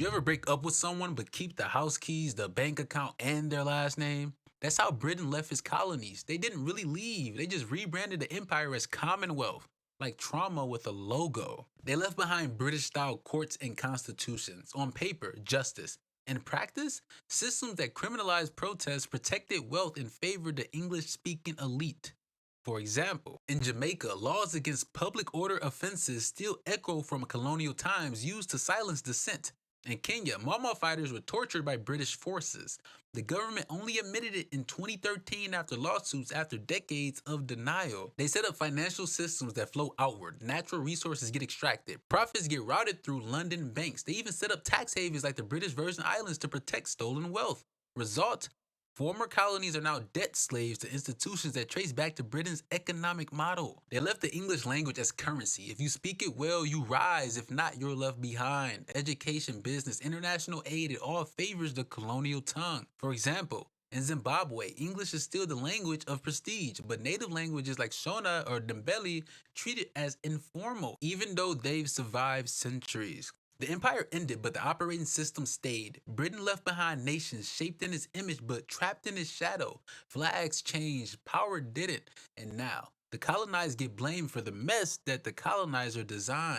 You ever break up with someone but keep the house keys, the bank account, and their last name? That's how Britain left its colonies. They didn't really leave, they just rebranded the empire as Commonwealth, like trauma with a logo. They left behind British style courts and constitutions. On paper, justice. In practice, systems that criminalized protests, protected wealth, and favored the English speaking elite. For example, in Jamaica, laws against public order offenses still echo from colonial times used to silence dissent. In Kenya, Mau fighters were tortured by British forces. The government only admitted it in 2013 after lawsuits after decades of denial. They set up financial systems that flow outward. Natural resources get extracted. Profits get routed through London banks. They even set up tax havens like the British Virgin Islands to protect stolen wealth. Result: former colonies are now debt slaves to institutions that trace back to Britain's economic model. They left the English language as currency. If you speak it well, you rise. If not, you're left behind. Education, business, international aid, it all favors the colonial tongue. For example, in Zimbabwe, English is still the language of prestige, but native languages like Shona or Ndebele treat it as informal, even though they've survived centuries. The empire ended, but the operating system stayed. Britain left behind nations shaped in its image but trapped in its shadow. Flags changed, power didn't, and now the colonized get blamed for the mess that the colonizer designed.